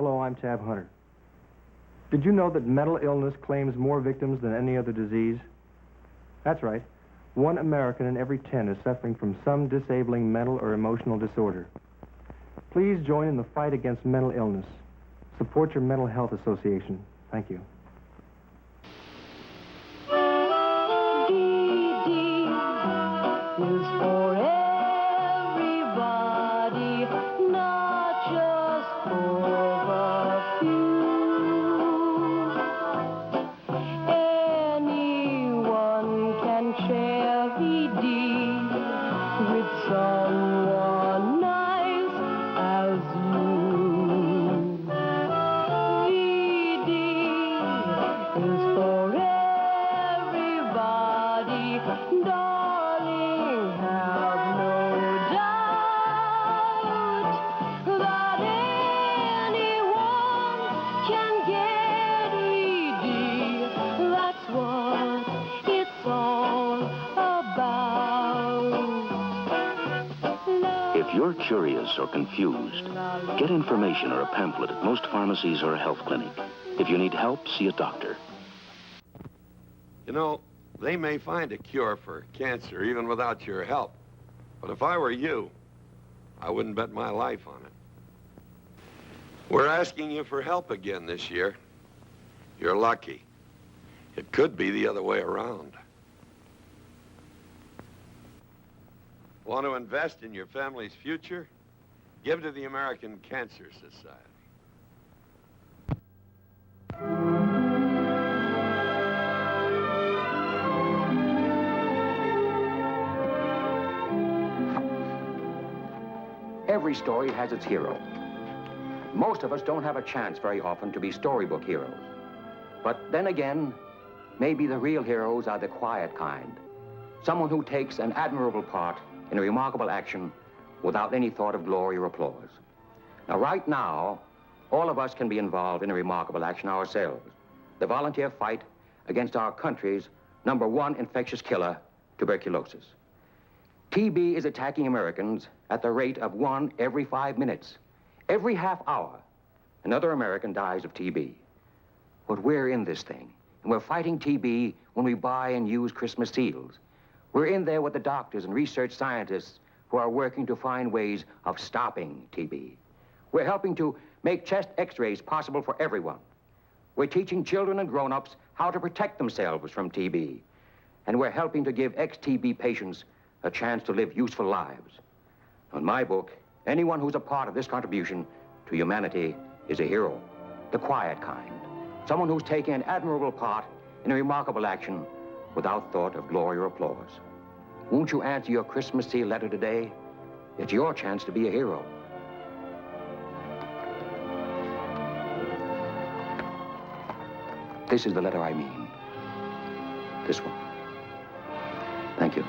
Hello, I'm Tab Hunter. Did you know that mental illness claims more victims than any other disease? That's right. 1 American in every 10 is suffering from some disabling mental or emotional disorder. Please join in the fight against mental illness. Support your mental health association. Thank you. Is for everybody, not just for the few. Anyone can share VD with someone nice as you. VD is for everybody, darling, have no doubt that anyone can get VD. That's what it's all about. If you're curious or confused, get information or a pamphlet at most pharmacies or a health clinic. If you need help, see a doctor. You know, they may find a cure for cancer even without your help. But if I were you, I wouldn't bet my life on it. We're asking you for help again this year. You're lucky. It could be the other way around. Want to invest in your family's future? Give to the American Cancer Society. Every story has its hero. Most of us don't have a chance very often to be storybook heroes. But then again, maybe the real heroes are the quiet kind. Someone who takes an admirable part in a remarkable action without any thought of glory or applause. Now, right now, all of us can be involved in a remarkable action ourselves. The volunteer fight against our country's #1 infectious killer, tuberculosis. TB is attacking Americans at the rate of 1 every 5 minutes. Every half hour, another American dies of TB. But we're in this thing, and we're fighting TB when we buy and use Christmas seals. We're in there with the doctors and research scientists who are working to find ways of stopping TB. We're helping to make chest x-rays possible for everyone. We're teaching children and grown-ups how to protect themselves from TB. And we're helping to give ex-TB patients a chance to live useful lives. In my book, anyone who's a part of this contribution to humanity is a hero, the quiet kind. Someone who's taken an admirable part in a remarkable action without thought of glory or applause. Won't you answer your Christmas seal letter today? It's your chance to be a hero. This is the letter I mean. This one. Thank you.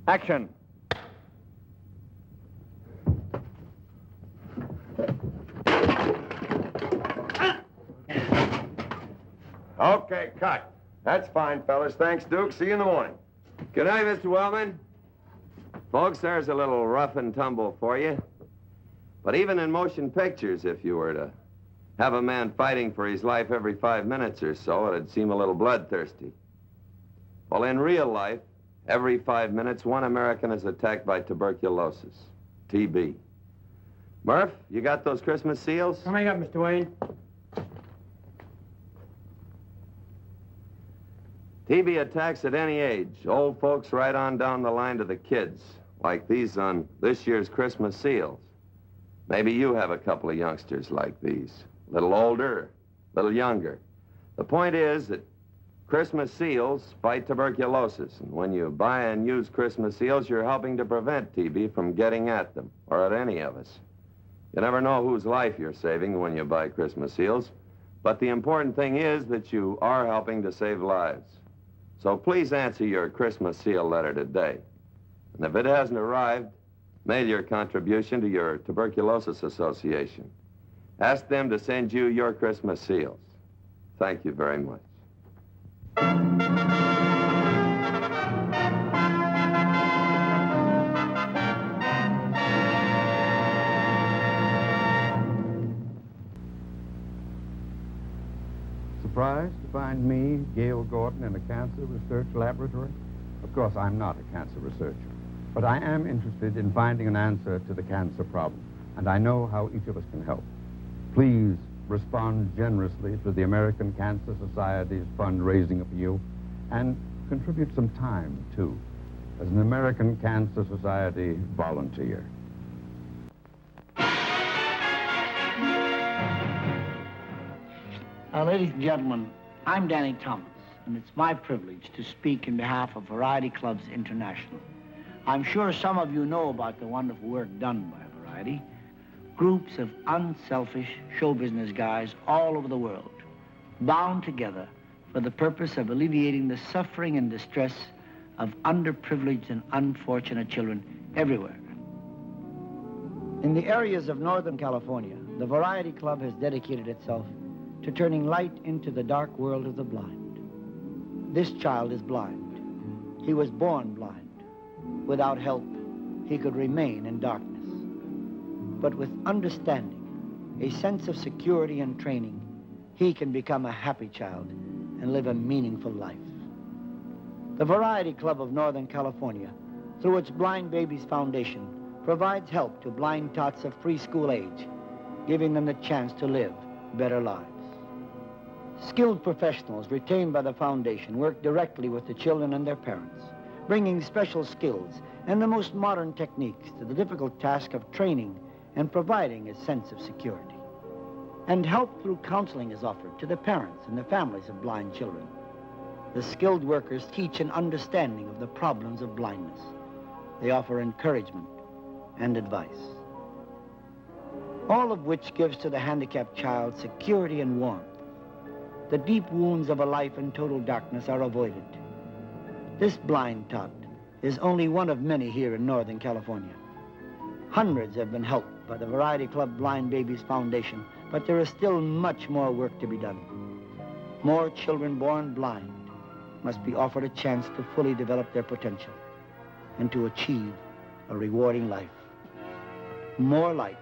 Action. Okay, cut. That's fine, fellas. Thanks, Duke. See you in the morning. Good night, Mr. Wellman. Folks, there's a little rough and tumble for you. But even in motion pictures, if you were to have a man fighting for his life every 5 minutes or so, it'd seem a little bloodthirsty. Well, in real life, every 5 minutes, 1 American is attacked by tuberculosis, TB. Murph, you got those Christmas seals? Coming up, Mr. Wayne. TB attacks at any age, old folks right on down the line to the kids, like these on this year's Christmas seals. Maybe you have a couple of youngsters like these, a little older, a little younger. The point is that Christmas seals fight tuberculosis, and when you buy and use Christmas seals, you're helping to prevent TB from getting at them, or at any of us. You never know whose life you're saving when you buy Christmas seals, but the important thing is that you are helping to save lives. So please answer your Christmas seal letter today. And if it hasn't arrived, mail your contribution to your Tuberculosis Association. Ask them to send you your Christmas seals. Thank you very much. Surprised to find me, Gail Gordon, in a cancer research laboratory? Of course, I'm not a cancer researcher, but I am interested in finding an answer to the cancer problem, and I know how each of us can help. Please respond generously to the American Cancer Society's fundraising appeal, and contribute some time, too, as an American Cancer Society volunteer. Ladies and gentlemen, I'm Danny Thomas, and it's my privilege to speak in behalf of Variety Clubs International. I'm sure some of you know about the wonderful work done by Variety. Groups of unselfish show business guys all over the world, bound together for the purpose of alleviating the suffering and distress of underprivileged and unfortunate children everywhere. In the areas of Northern California, the Variety Club has dedicated itself to turning light into the dark world of the blind. This child is blind. He was born blind. Without help, he could remain in darkness. But with understanding, a sense of security and training, he can become a happy child and live a meaningful life. The Variety Club of Northern California, through its Blind Babies Foundation, provides help to blind tots of preschool age, giving them the chance to live better lives. Skilled professionals retained by the foundation work directly with the children and their parents, bringing special skills and the most modern techniques to the difficult task of training and providing a sense of security. And help through counseling is offered to the parents and the families of blind children. The skilled workers teach an understanding of the problems of blindness. They offer encouragement and advice, all of which gives to the handicapped child security and warmth. The deep wounds of a life in total darkness are avoided. This blind tot is only one of many here in Northern California. Hundreds have been helped by the Variety Club Blind Babies Foundation, but there is still much more work to be done. More children born blind must be offered a chance to fully develop their potential and to achieve a rewarding life. More light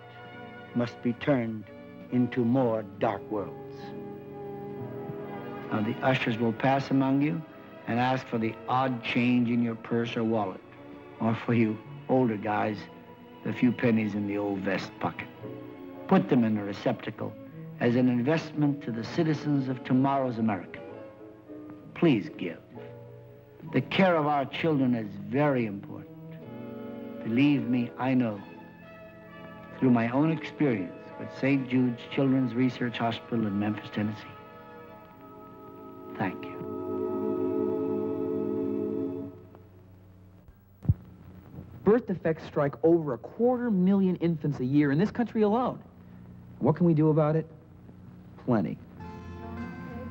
must be turned into more dark worlds. Now the ushers will pass among you and ask for the odd change in your purse or wallet, or for you older guys, the few pennies in the old vest pocket. Put them in a receptacle as an investment to the citizens of tomorrow's America. Please give. The care of our children is very important. Believe me, I know. Through my own experience with St. Jude's Children's Research Hospital in Memphis, Tennessee. Thank you. Birth defects strike over 250,000 infants a year in this country alone. What can we do about it? Plenty.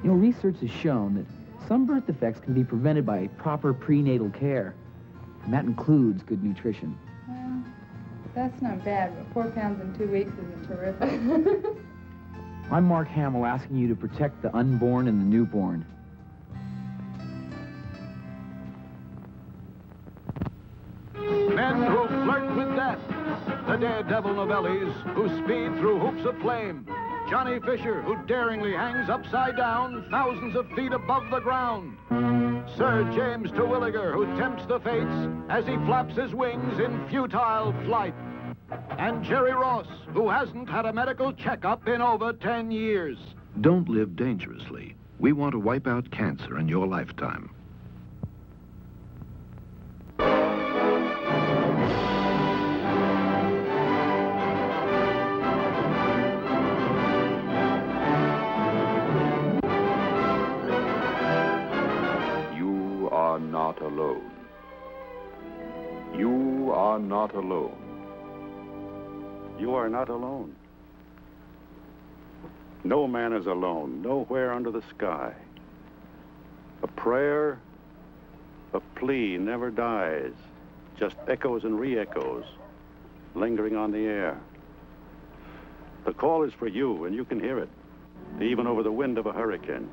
You know, research has shown that some birth defects can be prevented by proper prenatal care, and that includes good nutrition. Well, that's not bad, but 4 pounds in 2 weeks isn't terrific. I'm Mark Hamill, asking you to protect the unborn and the newborn. Men who flirt with death, the daredevil novellis who speed through hoops of flame. Johnny Fisher, who daringly hangs upside down thousands of feet above the ground. Sir James Terwilliger, who tempts the fates as he flaps his wings in futile flight. And Jerry Ross, who hasn't had a medical checkup in over 10 years. Don't live dangerously. We want to wipe out cancer in your lifetime. You are not alone. You are not alone. You are not alone. No man is alone, nowhere under the sky. A prayer, a plea never dies, just echoes and re-echoes, lingering on the air. The call is for you, and you can hear it. even over the wind of a hurricane.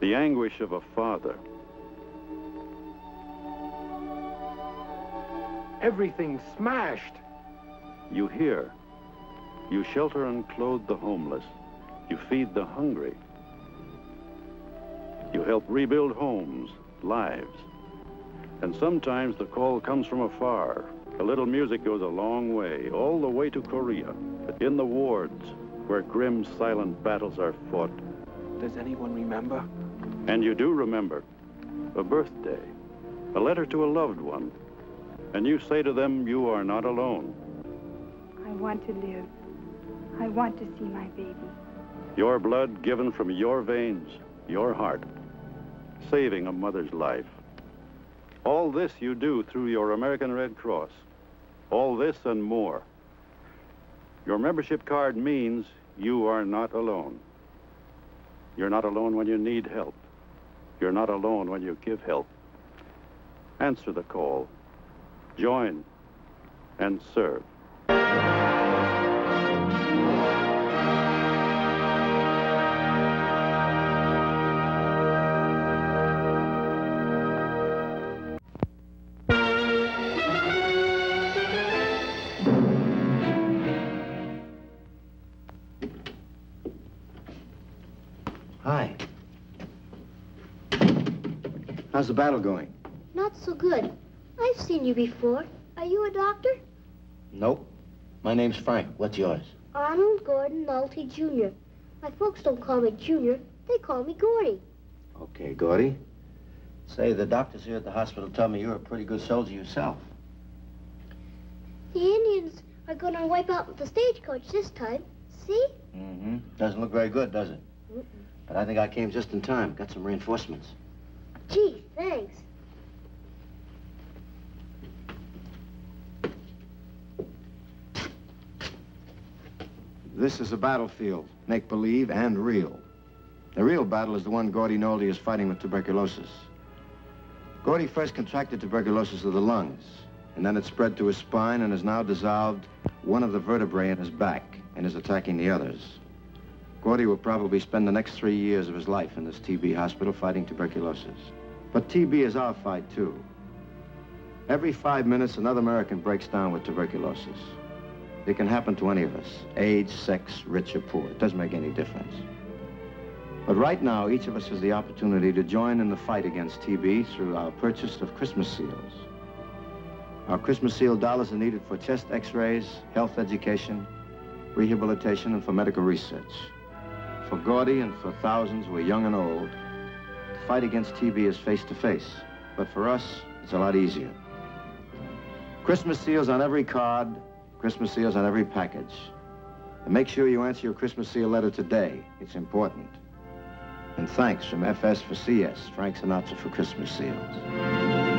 The anguish of a father. Everything's smashed. You hear. You shelter and clothe the homeless. You feed the hungry. You help rebuild homes, lives. And sometimes the call comes from afar. A little music goes a long way, all the way to Korea, in the wards, where grim, silent battles are fought. Does anyone remember? And you do remember. A birthday, a letter to a loved one. And you say to them, you are not alone. I want to live. I want to see my baby. Your blood given from your veins, your heart, saving a mother's life. All this you do through your American Red Cross. All this and more. Your membership card means you are not alone. You're not alone when you need help. You're not alone when you give help. Answer the call. Join and serve. Hi. How's the battle going? Not so good. I've seen you before. Are you a doctor? Nope. My name's Frank. What's yours? Arnold Gordon Nolte, Jr. My folks don't call me Junior. They call me Gordy. Okay, Gordy. Say, the doctors here at the hospital tell me you're a pretty good soldier yourself. The Indians are going to wipe out the stagecoach this time. See? Mm-hmm. Doesn't look very good, does it? Mm-mm. But I think I came just in time. Got some reinforcements. Gee, thanks. This is a battlefield, make-believe and real. The real battle is the one Gordy Nolte is fighting with tuberculosis. Gordy first contracted tuberculosis of the lungs, and then it spread to his spine and has now dissolved one of the vertebrae in his back and is attacking the others. Gordy will probably spend the next 3 years of his life in this TB hospital fighting tuberculosis. But TB is our fight, too. Every 5 minutes, another American breaks down with tuberculosis. It can happen to any of us, age, sex, rich or poor. It doesn't make any difference. But right now, each of us has the opportunity to join in the fight against TB through our purchase of Christmas seals. Our Christmas seal dollars are needed for chest x-rays, health education, rehabilitation, and for medical research. For Gordy and for thousands who are young and old, the fight against TB is face-to-face. But for us, it's a lot easier. Christmas seals on every card, Christmas seals on every package. And make sure you answer your Christmas seal letter today. It's important. And thanks from FS for CS, Frank Sinatra for Christmas seals.